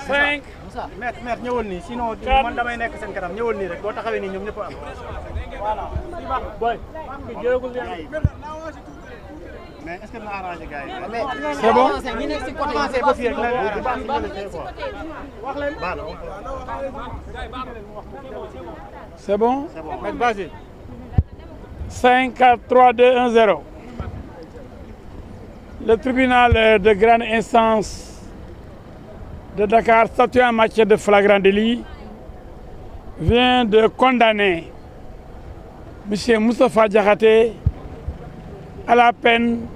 5. maître ñëwal nii sinon man damay nekk seen kanam ñëwal nii rek boo taxawee nii ñoom ñëpp am. voilà. boy jërëjëf mais est-ce que dina arrangé gars yi. c'est bon. ñi nekk si côté yi ba fii rek c'est bon. c'est bon. Maître, vas-y. 5, 4, 3, 2, 1, 0. Le tribunal de grande instance de Dakar, statuant en matière de flagrant délit, vient de condamner M. Moustapha Diakhaté à la peine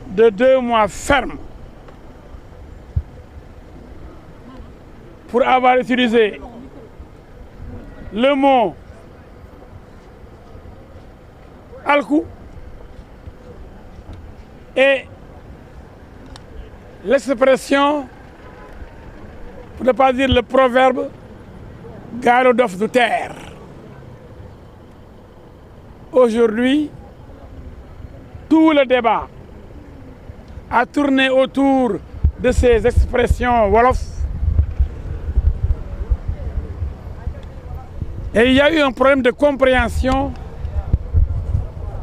de 2 mois ferme pour avoir utilisé le mot alkou et l'expression, pour ne pas dire le proverbe, gaalu dof du terre. Aujourd'hui, tout le débat a tourné autour de ces expressions wolof. Et il y a eu un problème de compréhension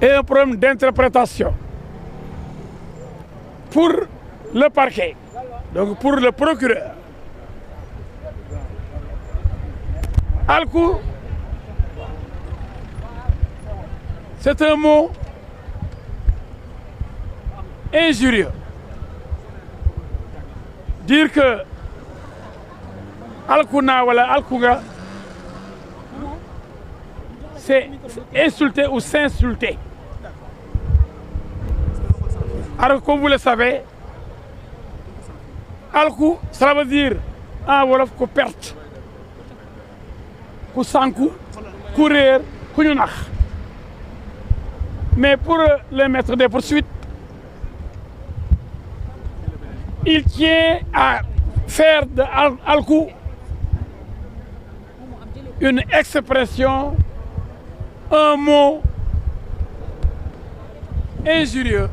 et un problème d'interprétation. Pour le parquet, donc pour le procureur, alkou, c'est un mot injurieux. Dire que alkouna wala alkouga, c'est insulter ou s'insulter. Alors, comme vous le savez, alkou, ça veut dire en wolof ko perte, ku sanku, ku réer, ku ñu nax. Mais pour le maître des poursuites, il tient à faire de alkou une expression, un mot injurieux,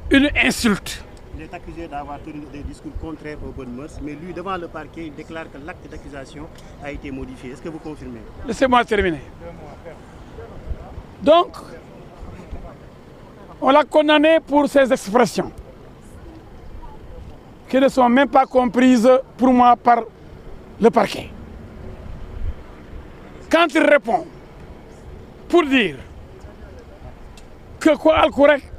une insulte. Il est accusé d'avoir tenu des discours contraires aux bonnes mœurs, mais lui, devant le parquet, il déclare que l'acte d'accusation a été modifié. Est-ce que vous confirmez? Laissez-moi terminer. Donc, on l'a condamné pour ces expressions qui ne sont même pas comprises pour moi par le parquet. Quand il répond pour dire que quoi al correct,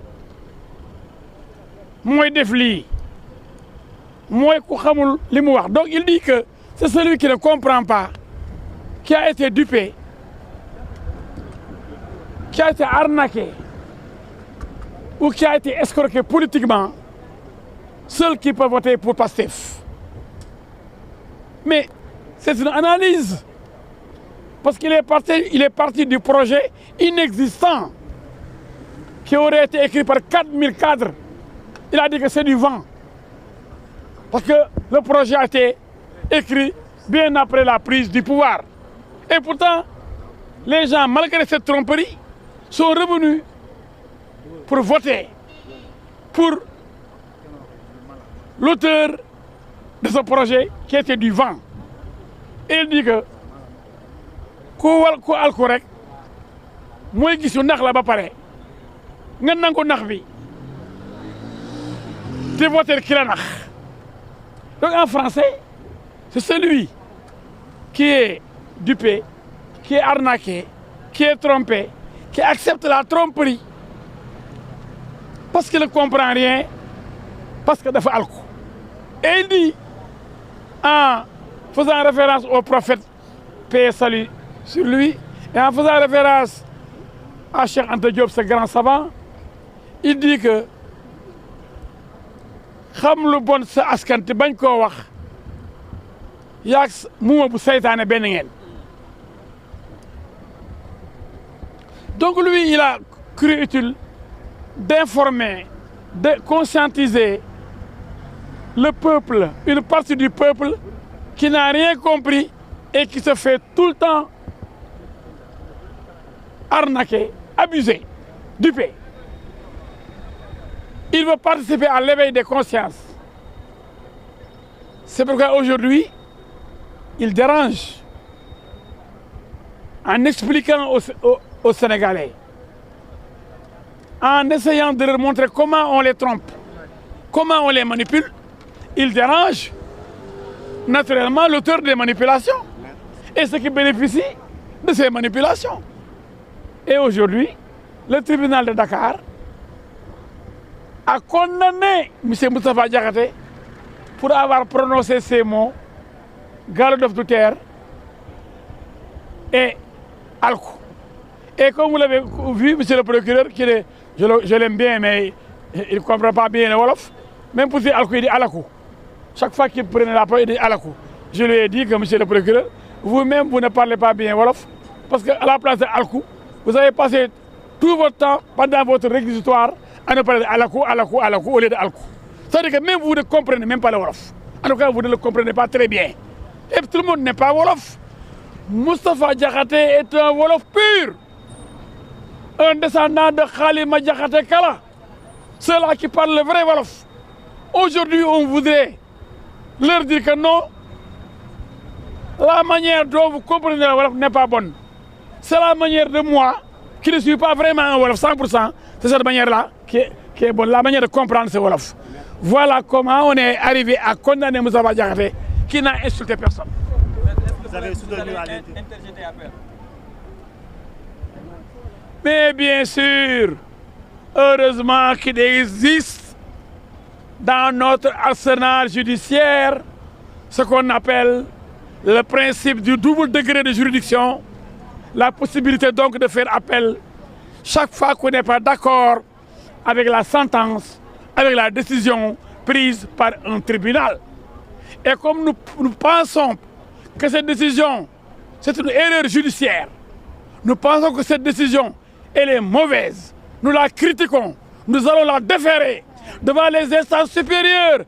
moi def lii, moi ku xamul li mu wax. Donc il dit que c'est celui qui ne comprend pas, qui a été dupé, qui a été arnaqué ou qui a été escroqué politiquement, seul qui peut voter pour Pastef. Mais c'est une analyse. Parce qu'il est parti du projet inexistant qui aurait été écrit par 4000 cadres. Il a dit que c'est du vent. Parce que le projet a été écrit bien après la prise du pouvoir. Et pourtant, les gens, malgré cette tromperie, sont revenus pour voter pour l'auteur de ce projet qui était du vent. Et il dit que ku al correct mooy gisu nax la ba pare nga nangu nax bi te voter ki la nax. Donc en français, c'est celui qui est dupé, qui est arnaqué, qui est trompé, qui accepte la tromperie parce qu'il ne comprend rien, parce que dafa alku. Et il dit, en faisant référence au prophète, paix et salut sur lui, et en faisant référence à Cheikh Anta Diop, ce grand savant, il dit que xam lu bon sa askan te bañ koo wax yaag muuma bu seytaane benn ngeen. Donc lui, il a cru utile d'informer, de conscientiser le peuple, une partie du peuple qui n'a rien compris et qui se fait tout le temps arnaqué, abusé, dupé. Il veut participer à l'éveil des consciences. C'est pourquoi aujourd'hui, il dérange en expliquant aux Sénégalais, en essayant de leur montrer comment on les trompe, comment on les manipule. Il dérange naturellement l'auteur des manipulations et ceux qui bénéficient de ces manipulations. Et aujourd'hui, le tribunal de Dakar a condamné M. Moustapha Diakhaté pour avoir prononcé ces mots, Galodof de terre et Alkou. Et comme vous l'avez vu, monsieur le procureur, je l'aime bien, mais il ne comprend pas bien le Wolof, même pour dire Alkou, il dit Alakou. Chaque fois qu'il prenait la parole, il dit Alakou. Je lui ai dit que monsieur le procureur, vous-même, vous ne parlez pas bien Wolof, parce qu'à la place de Alkou, vous avez passé tout votre temps pendant votre réquisitoire à ne parler d'Alakou, Alakou, Alakou au lieu de Alkou. C'est-à-dire que même vous ne comprenez même pas le Wolof. En tout cas, vous ne le comprenez pas très bien. Et tout le monde n'est pas Wolof. Moustapha Diakhaté est un Wolof pur. Un descendant de Khalima Diakhaté Kala. Ceux-là qui parlent le vrai Wolof. Aujourd'hui, on voudrait leur dire que non, la manière dont vous comprenez le Wolof n'est pas bonne. C'est la manière de moi, qui ne suis pas vraiment un Wolof 100%, c'est cette manière-là qui est bonne, la manière de comprendre ce Wolof. Voilà comment on est arrivé à condamner Moustapha Diakhaté, qui n'a insulté personne. Vous avez soutenu à l'interjeté appel. Mais bien sûr, heureusement qu'il existe dans notre arsenal judiciaire ce qu'on appelle le principe du double degré de juridiction, la possibilité donc de faire appel chaque fois qu'on n'est pas d'accord avec la sentence, avec la décision prise par un tribunal. Et comme nous pensons que cette décision, c'est une erreur judiciaire, nous pensons que cette décision, elle est mauvaise, nous la critiquons, nous allons la déférer devant les instances supérieures,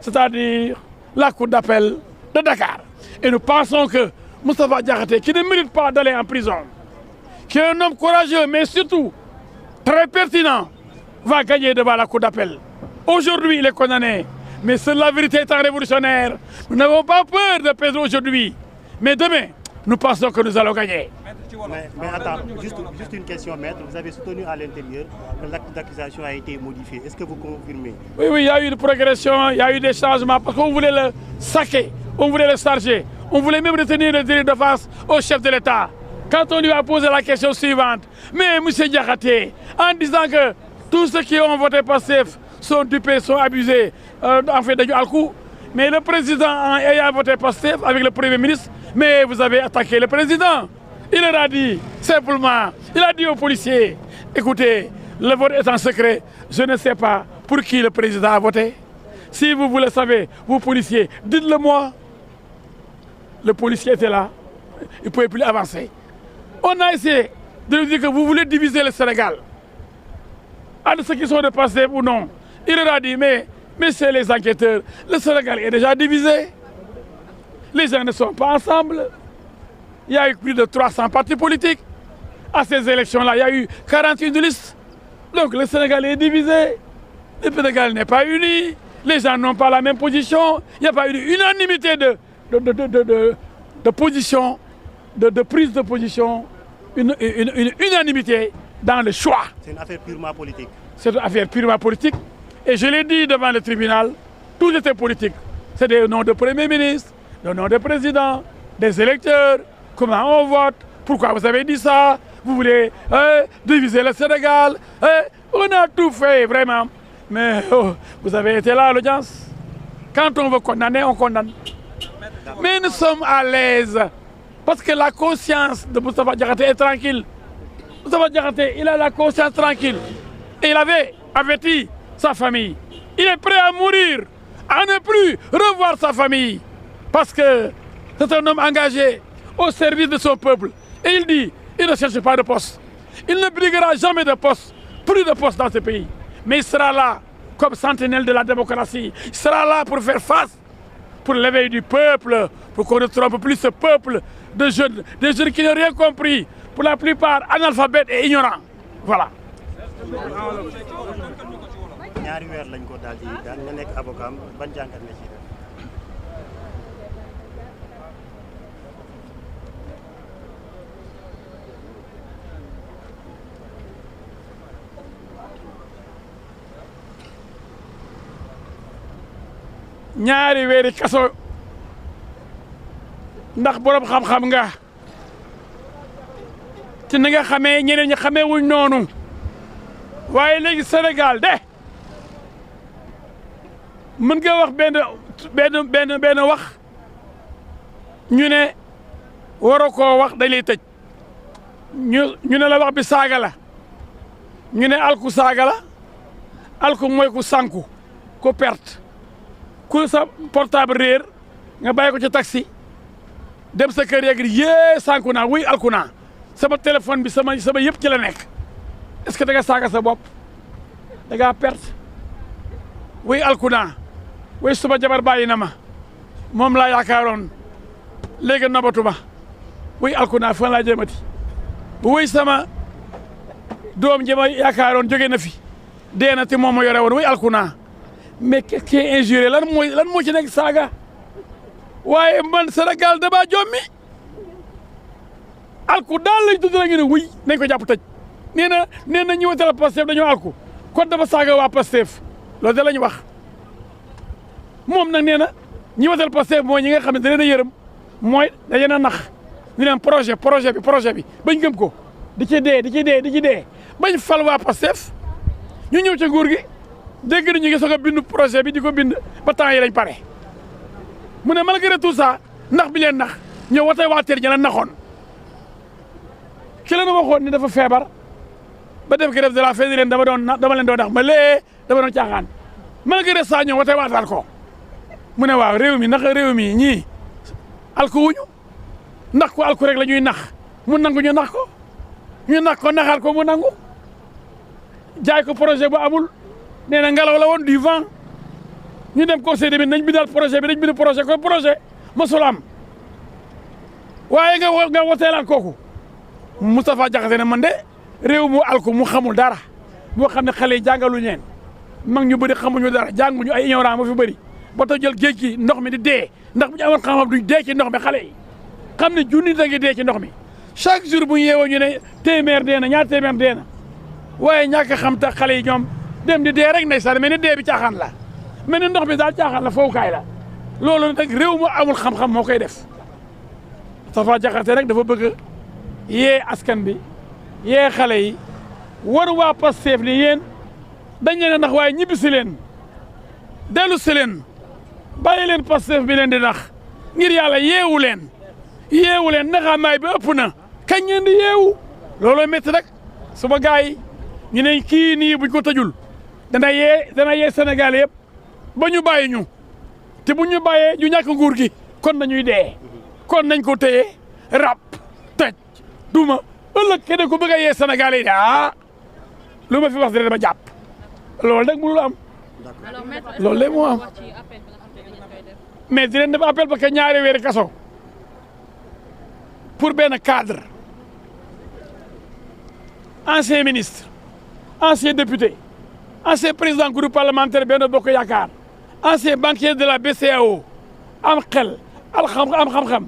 c'est-à-dire la Cour d'appel de Dakar. Et nous pensons que Moustapha Diakhaté, qui ne mérite pas d'aller en prison, qui est un homme courageux, mais surtout très pertinent, va gagner devant la Cour d'appel. Aujourd'hui, il est condamné, mais seule la vérité étant révolutionnaire, nous n'avons pas peur de perdre aujourd'hui. Mais demain, nous pensons que nous allons gagner. Mais attends, juste une question, maître. Vous avez soutenu à l'intérieur que l'acte d'accusation a été modifié. Est-ce que vous confirmez? Oui, il y a eu une progression, il y a eu des changements, parce qu'on voulait le saquer, on voulait le charger, on voulait même retenir le délit d'offense au chef de l'État. Quand on lui a posé la question suivante, mais M. Diakhaté, en disant que tous ceux qui ont voté Pastef sont dupés, sont abusés, en fait, de Alkou, mais le président ayant voté Pastef avec le Premier ministre, mais vous avez attaqué le président. Il leur a dit, simplement, il a dit aux policiers, écoutez, le vote est en secret, je ne sais pas pour qui le président a voté. Si vous le savez, vous policiers, dites-le moi. Le policier était là, il ne pouvait plus avancer. On a essayé de lui dire que vous voulez diviser le Sénégal. Entre ceux qui sont de Pastef ou non. Il leur a dit, mais messieurs les enquêteurs, le Sénégal est déjà divisé. Les gens ne sont pas ensemble. Il y a eu plus de 300 partis politiques. À ces élections-là, il y a eu 41 listes. Donc le Sénégal est divisé. Le Sénégal n'est pas uni. Les gens n'ont pas la même position. Il n'y a pas eu d'unanimité de position, de prise de position, une unanimité dans le choix. C'est une affaire purement politique. C'est une affaire purement politique. Et je l'ai dit devant le tribunal, tout était politique. C'est des noms de Premier ministre, des noms de président, des électeurs, comment on vote, pourquoi vous avez dit ça, vous voulez diviser le Sénégal. On a tout fait, vraiment. Mais vous avez été là à l'audience. Quand on veut condamner, on condamne. Mais nous sommes à l'aise. Parce que la conscience de Moustapha Diakhaté est tranquille. Moustapha Diakhaté, il a la conscience tranquille. Et il avait averti sa famille. Il est prêt à mourir, à ne plus revoir sa famille. Parce que c'est un homme engagé au service de son peuple. Et il dit, il ne cherche pas de poste. Il ne briguera jamais de poste, plus de poste dans ce pays. Mais il sera là comme sentinelle de la démocratie. Il sera là pour faire face, pour l'éveil du peuple, pour qu'on ne trompe plus ce peuple de jeunes, des jeunes qui n'ont rien compris, pour la plupart analphabètes et ignorants voilà. ñaari weer lañ ko daal di daan nga nekk avocat ban jàngat nga ci def. ñaari weeri kaso ndax borom xam-xam nga ci ni nga xamee ñeneen ñi xamee wuñ noonu waaye léegi Sénégal de mën nga wax benn wax ñu ne waroo koo wax dañ lay tëj ñu ne la wax bi saaga la ñu ne alku saaga la alku mooy ku sànku ku perte ku sa portable réer nga bàyyi ko ci taxi dem sa kër yeeg yee sànku naa wuy alku naa sama téléphone bi sama yëpp ci la nekk est-ce que da nga saaga sa bopp da ngaa perte wuy alku naa wuy suma jabar bàyyi na ma moom laa yaakaaroon léegi nobatu ma wuy alku naa fan laa jëmati wuy sama doom ji ma yaakaaroon jóge na fi dee na te moom ma yore woon wuy alku naa mais qu'est-ce qui est injurié lan moo ci nekk saaga waaye man Sénégal dama jommi alku daal lañ tudd ngi ne wuy nañ ko jàpp tëj nee na ñi wotal Pastef dañoo alku kon dafa saaga waa Pastef loolu da lañ wax moom nag nee na ñi wotal Pastef mooy ñi nga xam ne da leen a yërëm mooy da leen a nax ñu leen projet bi bañ gëm ko di ci dee bañ fal waa Pastef ñu ñëw ca nguur gi dégg nañu ngi soog a bindu projet bi di ko bind ba temps yi lañ pare mu ne malgré tout ça nax bi leen nax ñëw watay waa teer ña la naxoon ki leen waxoon ni dafa feebar ba def grève de la faim leen dama leen doon nax ma dama doon caaxaan malgré ça ñëw watay waataat ko mu ne waaw réew mi naka réew mi ñii alku wuñu ndax ko alku rek la ñuy nax mu nangu ñu nax ko naxaat ko mu nangu jaay ko projet bu amul nee na ngelaw la woon du vent ñu dem conseil de nañ bindal projet bi nañ bind projet ko projet mosul am waaye nga woteelaat kooku Moustapha Diakhaté ne man de réew mu alku mu xamul dara moo xam ne xale yi jàngalu ñeen mag ñu bëri xamuñu dara jànguñu ay ignorant moo fi bëri ba tax jël géej gi ndox mi di dee ndax bu ñu amoon xam-xam duñ dee ci ndox mi xale yi xam ne junni da ngi dee ci ndox mi chaque jour bu ñu yeewoo ñu ne téeméer dee na ñaar téeméer dee na waaye ñàkk xam tax xale yi ñoom dem di dee rek ndeysaan mais ni dee bi caaxaan la mais ni ndox mi daal caaxaan la fowukaay la loolu nag réew mu amul xam-xam moo koy def Moustapha Diakhaté rek dafa bëgg yee askan bi yee xale yi war waa Pastef ni yéen dañ leen a nax waaye ñibbi si leen dellu si leen bàyyi leen Pastef bi leen di nax ngir yàlla yeewu leen naxaamaay bi ëpp na kañ ngeen di yeewu looloo métti rek suba gars yi ñu ne kii nii buñ ko tëjul dana yee Sénégal yëpp ba ñu bàyyi ñu te bu ñu bàyyee ñu ñàkk nguur gi kon nañuy dee kon nañ ko téye rap tëj duma ëllëg keneen ko bëgg a yee Sénégal yi lu ma fi wax dina ma jàpp loolu nag mënul am loolu léegi moo am mais dinañ def appel parce que ñaari weeri kaso pour benn cadre ancien ministre ancien député ancien président groupe parlementaire Benno Bokk Yaakaar ancien banquier de la BCEAO am xel am xam-xam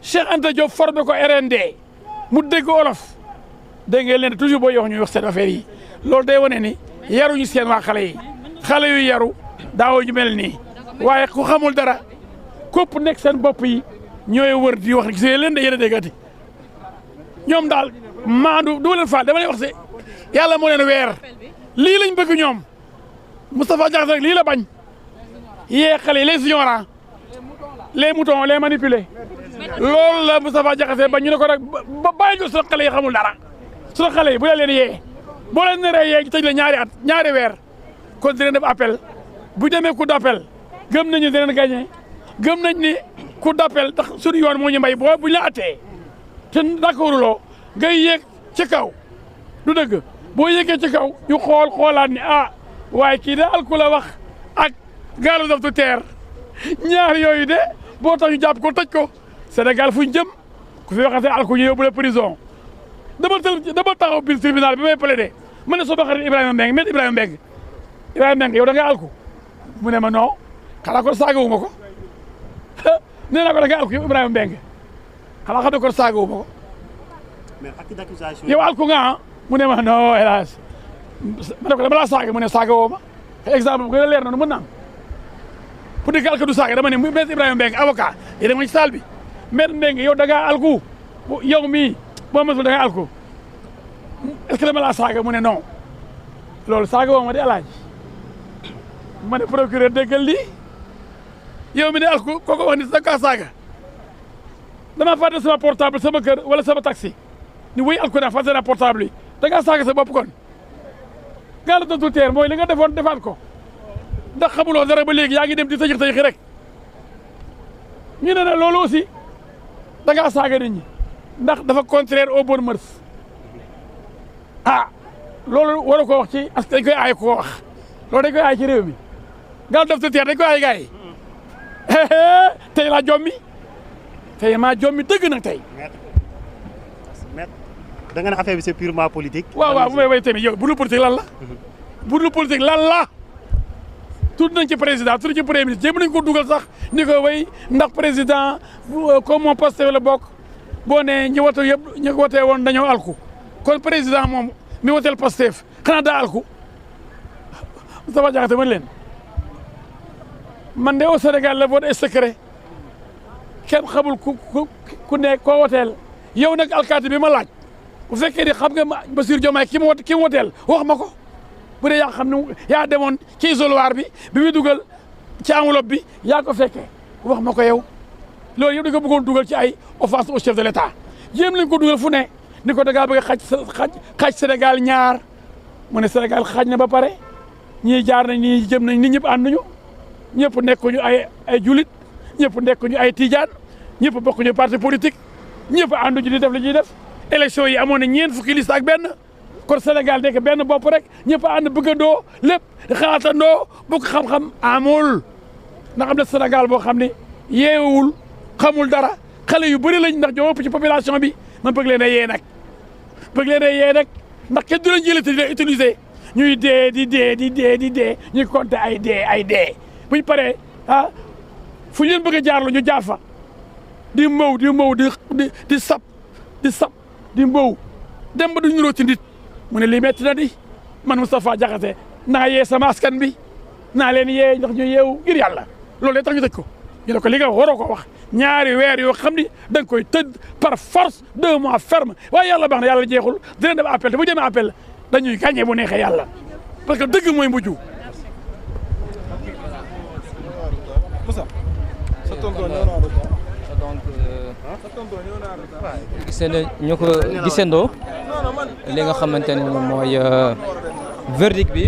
Cheikh Anta Diop formé ko RND mu dégg olof dégg ngeen leen toujours boo wax ñuy wax seen affaire yi loolu day wane ni yaruñu seen waa xale yi xale yu yaru daawoo ñu mel nii waaye ku xamul dara képp nekk seen bopp yi ñooy wër di wax gis leen de yéen a déggati ñoom daal maandu du ma leen faal dama lay wax si yàlla moo leen weer lii lañ bëgg ñoom Moustapha Diakhaté rek lii la bañ yee xale yi les ignorants les moutons les manipulés loolu la Moustapha Diakhaté bañ ñu ne ko rek ba bàyyi ñu suñu xale yi xamul dara suñu xale yi bu leen yee boo leen naree yee tëj la ñaari weer kon dinañ def appel bu demee coup d'appel gëm nañu dinañ gagné gëm nañ ni coup d'appel tax suñu yoon moo ñu may boo buñ la attee te d'accorduloo ngay yéeg ci kaw du dëgg boo yéegee ci kaw ñu xoolaat ni waaye kii de alku la wax ak gaalu daf tu teer ñaar yooyu de boo tax ñu jàpp ko tëj ko Sénégal fu ñu jëm ku fi waxate alku ñu yóbbu la prison dama taxaw biir tribunal bi may plaider ma ne soo ba xarit Ibrahima Mbengue met Ibrahima Mbengue yow da nga alku mu ne ma non xanaa ko saagawu ma ko nee naa ko da nga alku yow Ibrahima Mbengue xanaa xam ne ko saagawu ma ko mais acte d'accusation yow alku nga mu ne ma non hélas ma ne ko dama laa saaga mu ne saagawoo ma exemple bu gën a leer noonu mën naa am pour dire que alku du saaga dama ne maître Ibrahima Mbengue avocat yéen a ngi ci salle bi maître Mbengue yow da ngaa alku yow mii boo masul da ngaa alku est-ce que dama laa saaga mu ne non loolu saaga woo ma di alaaji ma ne procureur déggal lii yow mi ne alku kooku wax ni da kaa saaga damaa fàtte sama portable sama kër wala sama taxi ni wuy alku naa fàtte naa portable yi da ngaa saaga sa bopp kon gaa la tontu teer mooy li nga defoon defaat ko ndax xamuloo dara ba léegi yaa ngi dem di tëjëx tëjëxi rek ñu ne na loolu aussi da ngaa saaga nit ñi ndax dafa contraire aux bonnes mœurs ah loolu waru ko wax ci parce que dañ koy aay ko wax loolu dañ koy aay ci réew mi gaa def teer dañ koy aay gars yi tey laa jommi tey maa jommi dëgg nag tey. maître da nga ne affaire bi c'est purement politique. waaw bu may way tamit yow bu dul politique lan la. bu dul politique lan la. tudd nañ ci président tudd ci premier ministre jéem nañ ko dugal sax ni ko way ndax président comme moom Pastef la bokk boo nee ñi wote yëpp ñi wotee woon dañoo alku kon président moom mi woteel Pastef xanaa daa alku Moustapha Diakhaté man leen man de au Sénégal le vote est secret kenn xamul ku ne koo woteel yow nag alkaati bi ma laaj bu fekkee ni xam nga Bassirou Diomaye ki mu woteel wax ma ko bu dee yaa xam ne yaa demoon ci isoloir bi muy dugal ci enveloppe bi yaa ko fekkee wax ma ko yow loolu yëpp da nga bëggoon dugal ci ay offense au chef de l'État jéem lañ ko dugal fu ne ni ko da ngaa bëgg a xaaj Sénégal ñaar mu ne Sénégal xaaj na ba pare ñii jaar nañ nii jëm nañ ni ñëpp ànduñu ñëpp nekkuñu ay julit ñëpp nekkuñu ay tijaan ñëpp bokkuñu parti politique ñëpp ànduñu di def li ñuy def élection yi amoon na ñeent fukki liste ak benn kon Sénégal nekk benn bopp rek ñëpp ànd bëggandoo lépp xalaatandoo bokk xam-xam amul ndax am na Sénégal boo xam ne yeewul xamul dara xale yu bëri lañ ndax ñoo ëpp ci population bi man bëgg leen a yee nag ndax kenn du leen jëlee te di leen utiliser ñuy dee di dee ñuy compter ay dee buñ paree fu ñu leen bëgg a jaarlu ñu jaar fa di mbow di sap di mbow dem ba duñ niroo ci nit mu ne lii metti na di man Moustapha Diakhaté naa yee sama askan bi naa leen yee ndax ñu yeewu ngir yàlla loolu day tax ñu tëj ko ñu ne ko li nga waroo ko wax ñaari weer yoo xam ni da nga koy tëdd par force 2 mois ferme waaye yàlla baax na yàlla jeexul dinañ dem appel te bu demee appel dañuy gagné bu neexee yàlla parce que dëgg mooy mujj. ñu ko gisandoo li nga xamante ne mooy verdict bi